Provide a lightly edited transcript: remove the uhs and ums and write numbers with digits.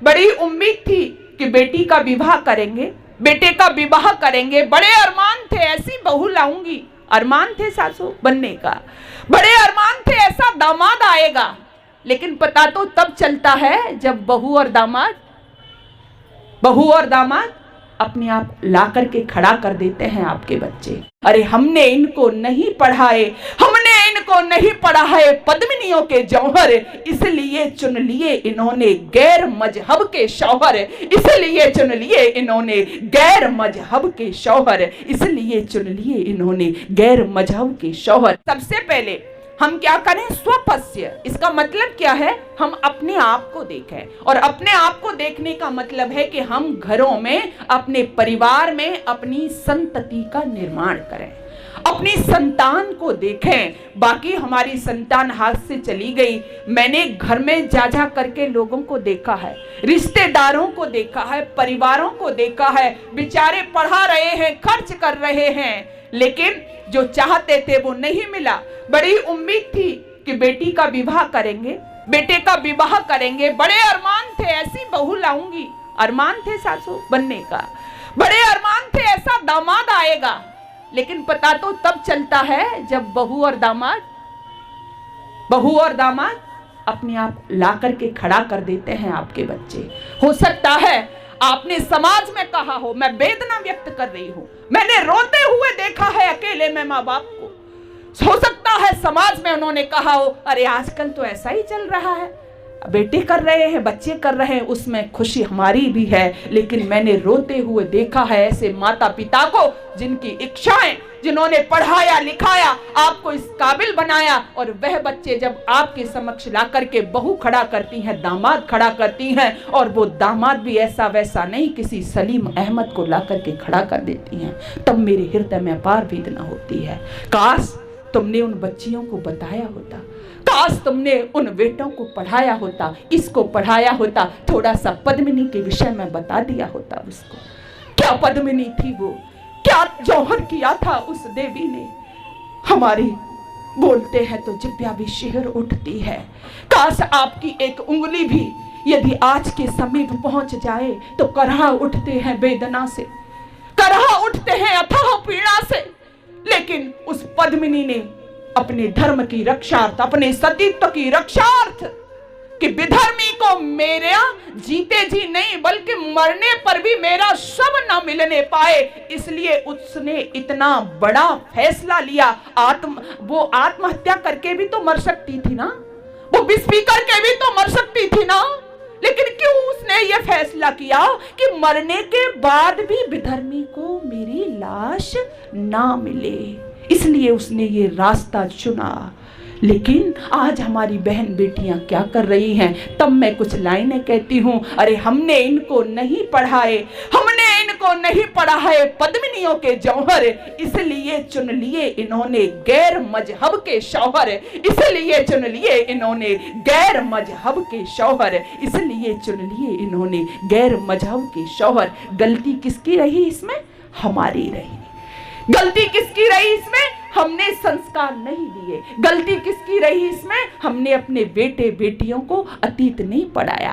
बड़ी उम्मीद थी कि बेटी का विवाह करेंगे, बेटे का विवाह करेंगे, बड़े अरमान थे ऐसी बहू लाऊंगी, अरमान थे सासू बनने का, बड़े अरमान थे ऐसा दामाद आएगा। लेकिन पता तो तब चलता है जब बहू और दामाद अपने आप ला करके खड़ा कर देते हैं आपके बच्चे। अरे हमने इनको नहीं पढ़ाए, हमने इनको नहीं पढ़ा है पद्मिनियों के जौहर, इसलिए चुन लिए इन्होंने गैर मजहब के शौहर, इसलिए चुन लिए इन्होंने गैर मजहब के शौहर, इसलिए चुन लिए इन्होंने गैर मजहब के शौहर। सबसे पहले हम क्या करें? स्वपस्य। इसका मतलब क्या है? हम अपने आप को देखें, और अपने आप को देखने का मतलब है कि हम घरों में, अपने परिवार में अपनी संतति का निर्माण करें, अपनी संतान को देखें। बाकी हमारी संतान हाथ से चली गई, मैंने घर में जा करके लोगों को देखा है, रिश्तेदारों को देखा है, परिवारों को देखा है, बेचारे पढ़ा रहे हैं, खर्च कर रहे हैं, लेकिन जो चाहते थे वो नहीं मिला। बड़ी उम्मीद थी कि बेटी का विवाह करेंगे, बेटे का विवाह करेंगे, बड़े अरमान थे ऐसी बहू लाऊंगी, अरमान थे सासू बनने का, बड़े अरमान थे ऐसा दामाद आएगा। लेकिन पता तो तब चलता है जब बहू और दामाद अपने आप ला करके खड़ा कर देते हैं आपके बच्चे। हो सकता है आपने समाज में कहा हो, मैं वेदना व्यक्त कर रही हूं, मैंने रोते हुए देखा है अकेले में माँ बाप को। हो सकता है समाज में उन्होंने कहा हो, अरे आजकल तो ऐसा ही चल रहा है, बेटे कर रहे हैं, बच्चे कर रहे हैं, उसमें खुशी हमारी भी है। लेकिन मैंने रोते हुए देखा है ऐसे माता पिता को जिनकी इच्छाएं, जिन्होंने पढ़ाया लिखाया, आपको इस काबिल बनाया, और वह बच्चे जब आपके समक्ष ला करके बहू खड़ा करती हैं, दामाद खड़ा करती हैं, और वो दामाद भी ऐसा वैसा नहीं, किसी सलीम अहमद को ला करके खड़ा कर देती हैं, तब मेरे हृदय में अपार वेदना होती है। काश तुमने उन बच्चियों को बताया होता, काश तुमने उन बेटों को पढ़ाया होता, इसको पढ़ाया होता, थोड़ा सा पद्मिनी के विषय में बता दिया होता उसको। क्या पद्मिनी थी वो, क्या जौहर किया था उस देवी ने। हमारी बोलते हैं तो जिब्या भी शिहर उठती है। काश आपकी एक उंगली भी यदि आज के समीप पहुंच जाए तो करहा उठते हैं वेदना से, करहा उठते हैं अथाह पीड़ा से। लेकिन उस पद्मिनी ने अपने धर्म की रक्षार्थ, अपने सतीत्व की रक्षार्थ, कि विधर्मी को मेरा जीते जी नहीं बल्कि मरने पर भी मेरा शव न मिलने पाए, इसलिए उसने इतना बड़ा फैसला लिया। वो आत्महत्या करके भी तो मर सकती थी ना, वो विष पी करके भी तो मर सकती थी ना, लेकिन क्यों उसने ये फैसला किया कि मरने के बाद भी विधर्मी को मेरी लाश ना मिले, इसलिए उसने ये रास्ता चुना। लेकिन आज हमारी बहन बेटियां क्या कर रही हैं? तब मैं कुछ लाइनें कहती हूँ, अरे हमने इनको नहीं पढ़ाए, हमने इनको नहीं पढ़ा है पद्मिनियों के जौहर, इसलिए चुन लिए इन्होंने गैर मजहब के शौहर, इसलिए चुन लिए इन्होंने गैर मजहब के शौहर, इसलिए चुन लिए इन्होंने गैर मजहब के शौहर। गलती किसकी रही इसमें? हमारी रही। गलती किसकी रही इसमें? हमने संस्कार नहीं दिए। गलती किसकी रही इसमें? हमने अपने बेटे बेटियों को अतीत नहीं पढ़ाया।